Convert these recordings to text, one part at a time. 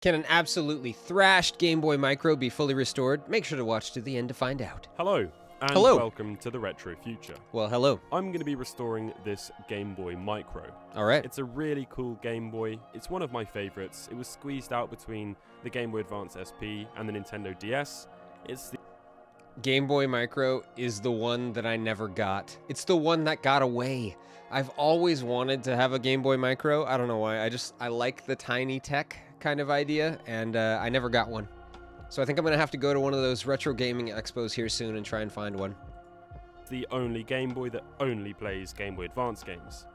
Can an absolutely thrashed Game Boy Micro be fully restored? Make sure to watch to the end to find out. Hello, and Hello. welcome to the Retro Future. Well, hello. I'm going to be restoring this Game Boy Micro. All right. It's a really cool Game Boy. It's one of my favorites. It was squeezed out between the Game Boy Advance SP and the Nintendo DS. It's the Game Boy Micro is the one that I never got. It's the one that got away. I've always wanted to have a Game Boy Micro. I don't know why. I like the tiny tech kind of idea, and I never got one. So I think I'm going to have to go to one of those retro gaming expos here soon and try and find one. the only Game Boy that only plays Game Boy Advance games.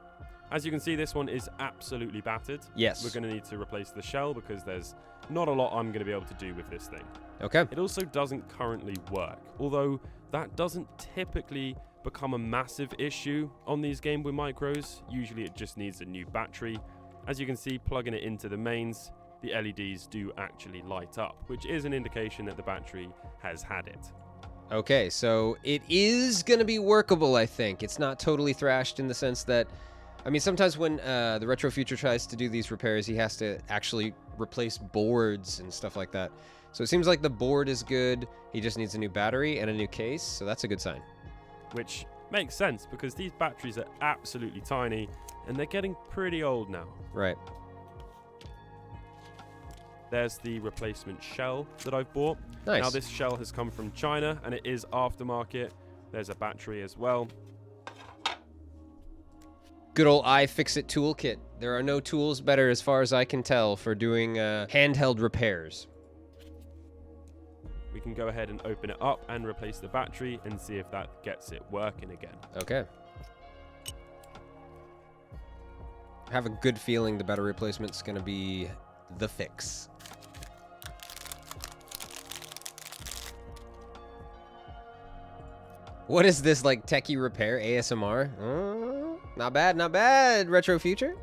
As you can see, this one is absolutely battered. Yes. We're going to need to replace the shell because there's not a lot I'm going to be able to do with this thing. Okay. It also doesn't currently work, although that doesn't typically become a massive issue on these Game Boy Micros. Usually it just needs a new battery. As you can see, plugging it into the mains, the LEDs do actually light up, which is an indication that the battery has had it. Okay, so it is going to be workable, I think. It's not totally thrashed in the sense that, I mean, sometimes when the Retro Future tries to do these repairs, he has to actually replace boards and stuff like that. So it seems like the board is good. He just needs a new battery and a new case, so that's a good sign. Which makes sense because these batteries are absolutely tiny and they're getting pretty old now. Right. There's the replacement shell that I've bought. Nice. Now this shell has come from China and it is aftermarket. There's a battery as well. Good old iFixit toolkit. There are no tools better, as far as I can tell, for doing handheld repairs. We can go ahead and open it up and replace the battery and see if that gets it working again. Okay. I have a good feeling the battery replacement's going to be the fix. What is this, like, techie repair ASMR? Not bad, not bad, Retro Future.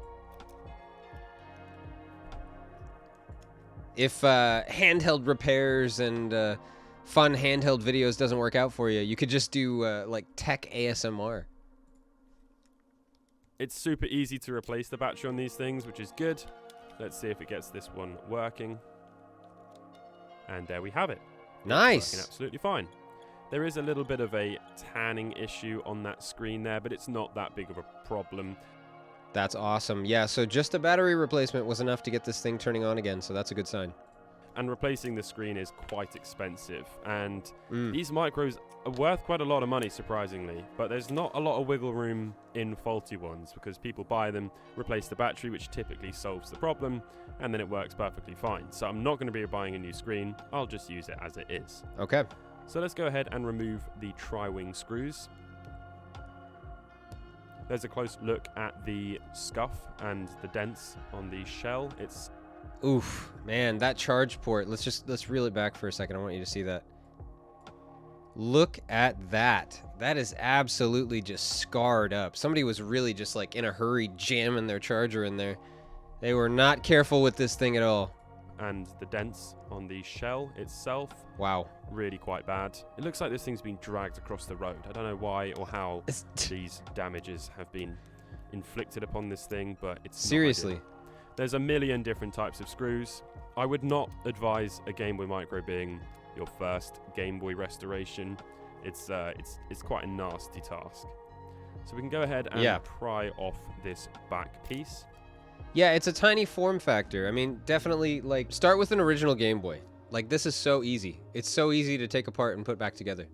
If handheld repairs and fun handheld videos doesn't work out for you, you could just do, like, tech ASMR. It's super easy to replace the battery on these things, which is good. Let's see if it gets this one working. And there we have it. Nice. It's working absolutely fine. There is a little bit of a tanning issue on that screen there, but it's not that big of a problem. That's awesome. Yeah, so just a battery replacement was enough to get this thing turning on again, so that's a good sign. And replacing the screen is quite expensive. And these micros are worth quite a lot of money, surprisingly. But there's not a lot of wiggle room in faulty ones because people buy them, replace the battery, which typically solves the problem, and then it works perfectly fine. So I'm not going to be buying a new screen. I'll just use it as it is. Okay. So let's go ahead and remove the tri-wing screws. There's a close look at the scuff and the dents on the shell. It's Oof, man, that charge port. Let's reel it back for a second. I want you to see that. Look at that. That is absolutely just scarred up. Somebody was really just like in a hurry jamming their charger in there. They were not careful with this thing at all. and the dents on the shell itself. Wow. Really quite bad. It looks like this thing's been dragged across the road. I don't know why or how these damages have been inflicted upon this thing, but it's seriously. There's a million different types of screws. I would not advise a Game Boy Micro being your first Game Boy restoration. It's quite a nasty task. So we can go ahead and pry off this back piece. Yeah, it's a tiny form factor. I mean, definitely, like, start with an original Game Boy. Like, this is so easy. It's so easy to take apart and put back together.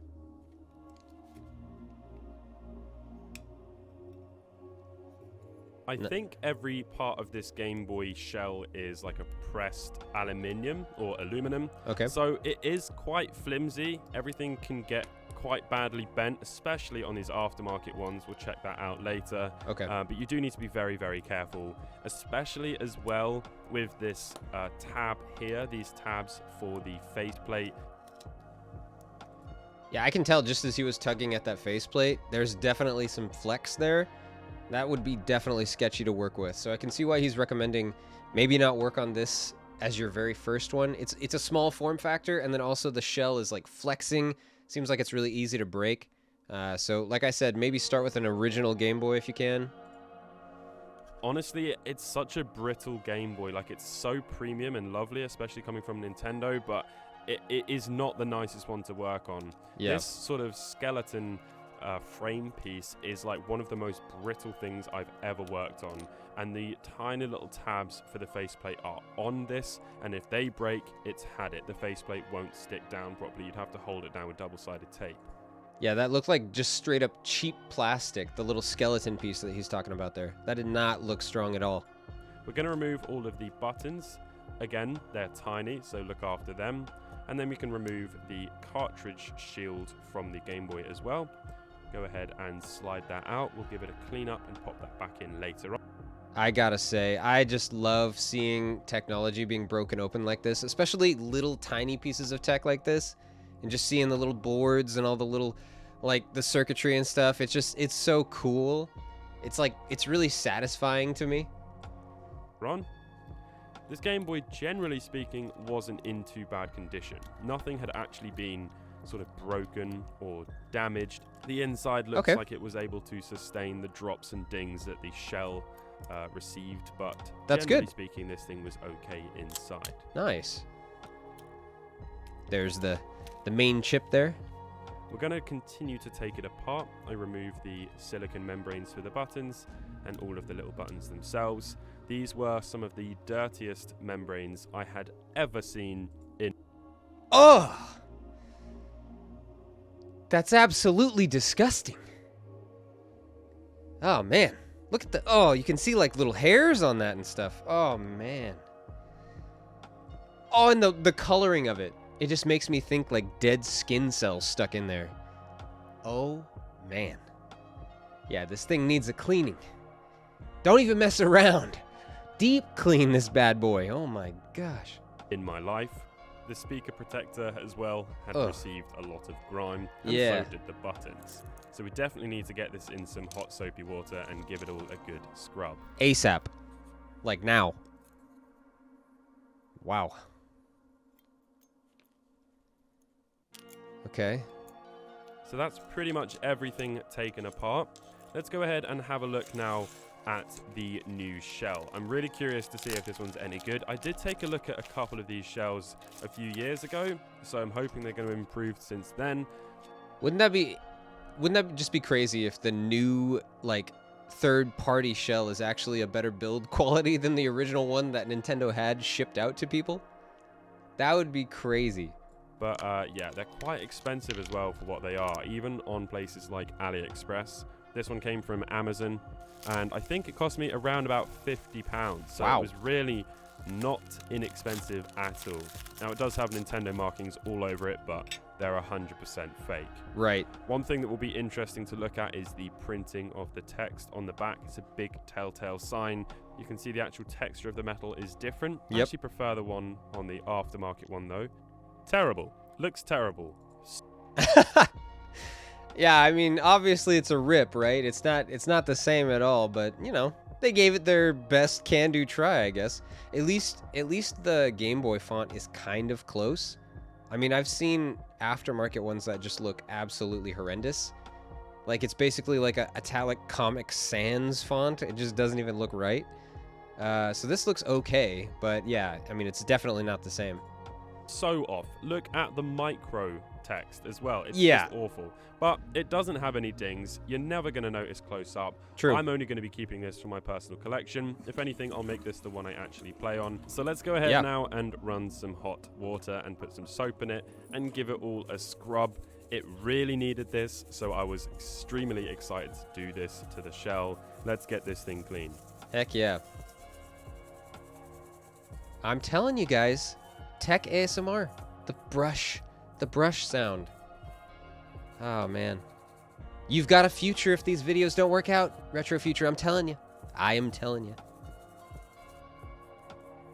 I think every part of this Game Boy shell is like a pressed aluminium or aluminum. Okay. So it is quite flimsy. Everything can get quite badly bent, especially on these aftermarket ones. We'll check that out later. Okay. But you do need to be very, very careful, especially as well with this tab here, these tabs for the faceplate. Yeah, I can tell just as he was tugging at that faceplate, there's definitely some flex there. That would be definitely sketchy to work with. So I can see why he's recommending maybe not work on this as your very first one. It's a small form factor, and then also the shell is like flexing. Seems like it's really easy to break. So like I said, maybe start with an original Game Boy if you can. Honestly, it's such a brittle Game Boy. Like, it's so premium and lovely, especially coming from Nintendo, but it is not the nicest one to work on. Yeah. This sort of skeleton frame piece is like one of the most brittle things I've ever worked on, and the tiny little tabs for the faceplate are on this, and if they break, it's had it. The faceplate won't stick down properly. You'd have to hold it down with double-sided tape. Yeah, that looked like just straight up cheap plastic, the little skeleton piece that he's talking about there. That did not look strong at all. We're going to remove all of the buttons. Again, they're tiny, so look after them. And then we can remove the cartridge shield from the Game Boy as well. Go ahead and slide that out. We'll give it a clean up and pop that back in later on. I gotta say, I just love seeing technology being broken open like this, especially little tiny pieces of tech like this. And just seeing the little boards and all the little, like, the circuitry and stuff. It's so cool. It's like, it's really satisfying to me. Ron? This Game Boy, generally speaking, wasn't in too bad condition. Nothing had actually been sort of broken or damaged. The inside looks like it was able to sustain the drops and dings that the shell received, but generally speaking, this thing was okay inside. Nice. There's the main chip there. We're going to continue to take it apart. I remove the silicon membranes for the buttons and all of the little buttons themselves. These were some of the dirtiest membranes I had ever seen in... Oh! That's absolutely disgusting. Oh, man. Look at the... Oh, you can see, like, little hairs on that and stuff. Oh, man. Oh, and the coloring of it. It just makes me think, like, dead skin cells stuck in there. Oh, man. Yeah, this thing needs a cleaning. Don't even mess around. Deep clean this bad boy. Oh, my gosh. In my life. The speaker protector as well had received a lot of grime, and yeah, so did the buttons. So we definitely need to get this in some hot soapy water and give it all a good scrub. ASAP. Like now. Wow. Okay. So that's pretty much everything taken apart. Let's go ahead and have a look now at the new shell. I'm really curious to see if this one's any good. I did take a look at a couple of these shells a few years ago, so I'm hoping they're going to improve since then. Wouldn't that just be crazy if the new, like, third-party shell is actually a better build quality than the original one that Nintendo had shipped out to people? That would be crazy. But yeah, they're quite expensive as well for what they are, even on places like AliExpress. This one came from Amazon, and I think it cost me around about £50. So It was really not inexpensive at all. Now, it does have Nintendo markings all over it, but they're 100% fake. Right. One thing that will be interesting to look at is the printing of the text on the back. It's a big telltale sign. You can see the actual texture of the metal is different. I actually prefer the one on the aftermarket one, though. Terrible. Looks terrible. Yeah, I mean, obviously it's a rip, right? It's not the same at all, but, you know, they gave it their best can-do try, I guess. At least the Game Boy font is kind of close. I mean, I've seen aftermarket ones that just look absolutely horrendous. Like, it's basically like a italic Comic Sans font. It just doesn't even look right. So this looks okay, but yeah, I mean, it's definitely not the same. So off. Look at the micro text as well. It's just awful. But it doesn't have any dings. You're never going to notice close up. True. I'm only going to be keeping this for my personal collection. If anything, I'll make this the one I actually play on. So let's go ahead now and run some hot water and put some soap in it and give it all a scrub. It really needed this, so I was extremely excited to do this to the shell. Let's get this thing clean. Heck yeah. I'm telling you guys, tech ASMR, the brush sound. Oh, man. You've got a future if these videos don't work out. Retro Future, I'm telling you. I am telling you.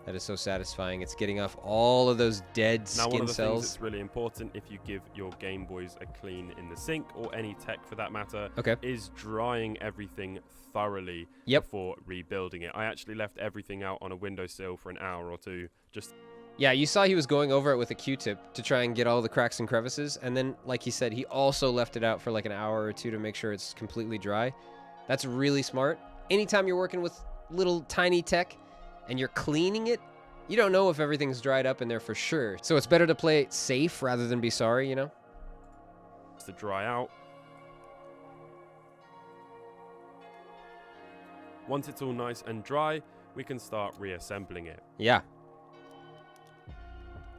That is so satisfying. It's getting off all of those dead skin cells. Now, one of the things that's really important if you give your Game Boys a clean in the sink, or any tech for that matter, is drying everything thoroughly before rebuilding it. I actually left everything out on a windowsill for an hour or two. Yeah, you saw he was going over it with a Q-tip to try and get all the cracks and crevices, and then, like he said, he also left it out for like an hour or two to make sure it's completely dry. That's really smart. Anytime you're working with little tiny tech and you're cleaning it, you don't know if everything's dried up in there for sure. So it's better to play it safe rather than be sorry, you know? To dry out. Once it's all nice and dry, we can start reassembling it. Yeah.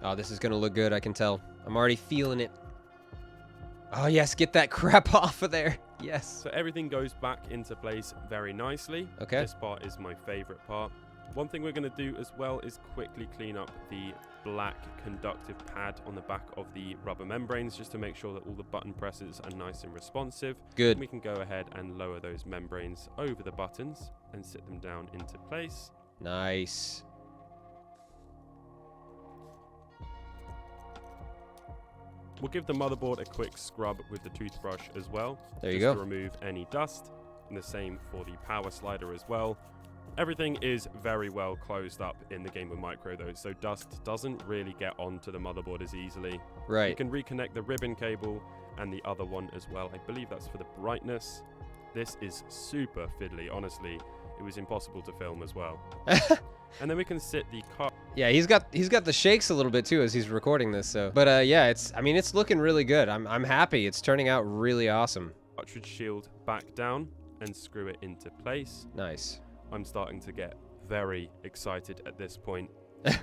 Oh, this is gonna look good, I can tell. I'm already feeling it. Oh yes, get that crap off of there. Yes. So everything goes back into place very nicely. Okay. This part is my favorite part. One thing we're going to do as well is quickly clean up the black conductive pad on the back of the rubber membranes, just to make sure that all the button presses are nice and responsive. Good. And we can go ahead and lower those membranes over the buttons and sit them down into place. Nice. We'll give the motherboard a quick scrub with the toothbrush as well. There you just go. to remove any dust. And the same for the power slider as well. Everything is very well closed up in the GameBoy Micro though, so dust doesn't really get onto the motherboard as easily. Right. You can reconnect the ribbon cable and the other one as well. I believe that's for the brightness. This is super fiddly, honestly. It was impossible to film as well. And then we can sit the car. Yeah, he's got the shakes a little bit too as he's recording this. So, but yeah, it's looking really good. I'm happy. It's turning out really awesome. Cartridge shield back down and screw it into place. Nice. I'm starting to get very excited at this point.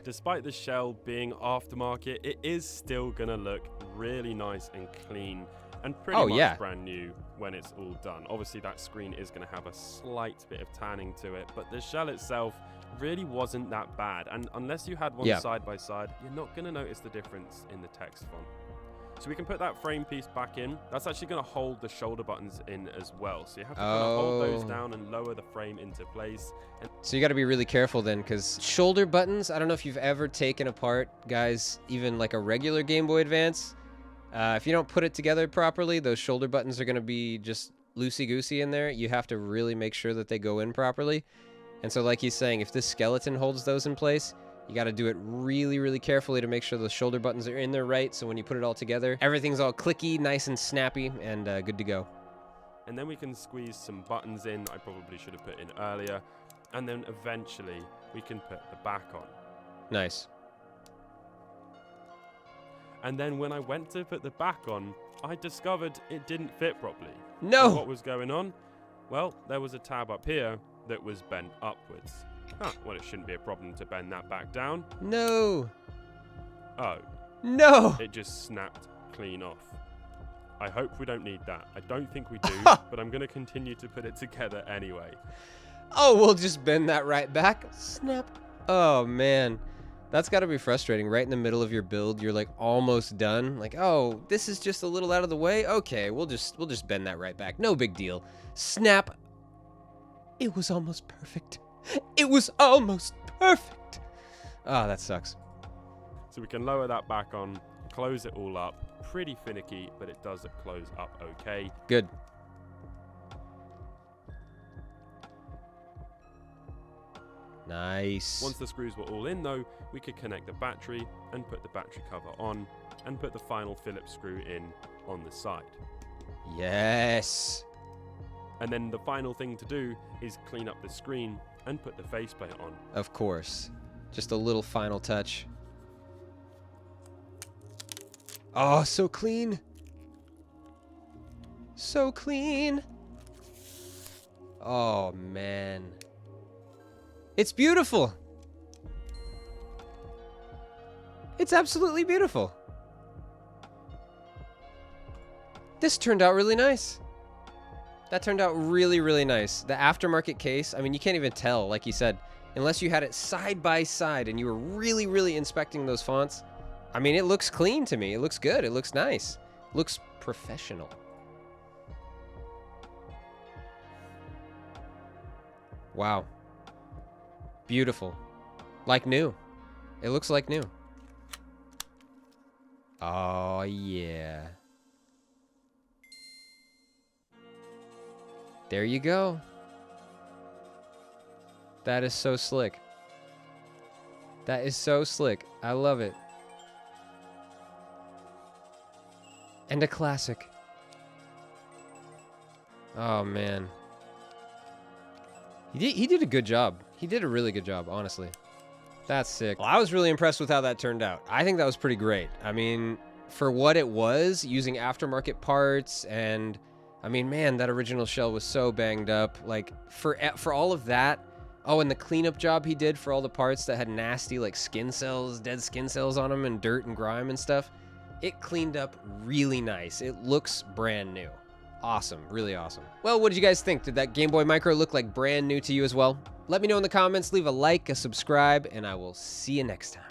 Despite the shell being aftermarket, it is still gonna look really nice and clean and pretty much brand new when it's all done. Obviously that screen is gonna have a slight bit of tanning to it, but the shell itself really wasn't that bad. And unless you had one side by side, you're not gonna notice the difference in the text font. So we can put that frame piece back in. That's actually going to hold the shoulder buttons in as well. So you have to kind of hold those down and lower the frame into place. And so you got to be really careful then, because shoulder buttons, I don't know if you've ever taken apart, guys, even like a regular Game Boy Advance. If you don't put it together properly, those shoulder buttons are going to be just loosey-goosey in there. You have to really make sure that they go in properly. And so like he's saying, if this skeleton holds those in place, you got to do it really, really carefully to make sure the shoulder buttons are in there right. So when you put it all together, everything's all clicky, nice and snappy, and good to go. And then we can squeeze some buttons in. I probably should have put in earlier. And then eventually we can put the back on. Nice. And then when I went to put the back on, I discovered it didn't fit properly. No! So what was going on? Well, there was a tab up here that was bent upwards. Well, it shouldn't be a problem to bend that back down. No. Oh. No. It just snapped clean off. I hope we don't need that. I don't think we do, but I'm going to continue to put it together anyway. Oh, we'll just bend that right back. Snap. Oh, man. That's got to be frustrating. Right in the middle of your build, you're like almost done. Like, oh, this is just a little out of the way. Okay, we'll just bend that right back. No big deal. Snap. It was almost perfect. It was almost perfect. Oh, that sucks. So we can lower that back on, close it all up. Pretty finicky, but it does close up okay. Good. Nice. Once the screws were all in though, we could connect the battery and put the battery cover on and put the final Phillips screw in on the side. Yes. And then the final thing to do is clean up the screen and put the faceplate on. Of course. Just a little final touch. Oh, so clean. So clean. Oh, man. It's beautiful. It's absolutely beautiful. This turned out really nice. That turned out really, really nice. The aftermarket case, I mean, you can't even tell, like you said, unless you had it side by side and you were really, really inspecting those fonts. I mean, it looks clean to me. It looks good. It looks nice. It looks professional. Wow. Beautiful. Like new. It looks like new. Oh, yeah. There you go. That is so slick. That is so slick. I love it. And a classic. Oh, man. He did a good job. He did a really good job, honestly. That's sick. Well, I was really impressed with how that turned out. I think that was pretty great. I mean, for what it was, using aftermarket parts, and I mean, man, that original shell was so banged up. Like, for all of that, oh, and the cleanup job he did for all the parts that had nasty, like, skin cells, dead skin cells on them, and dirt and grime and stuff, it cleaned up really nice. It looks brand new. Awesome, really awesome. Well, what did you guys think? Did that Game Boy Micro look like brand new to you as well? Let me know in the comments, leave a like, a subscribe, and I will see you next time.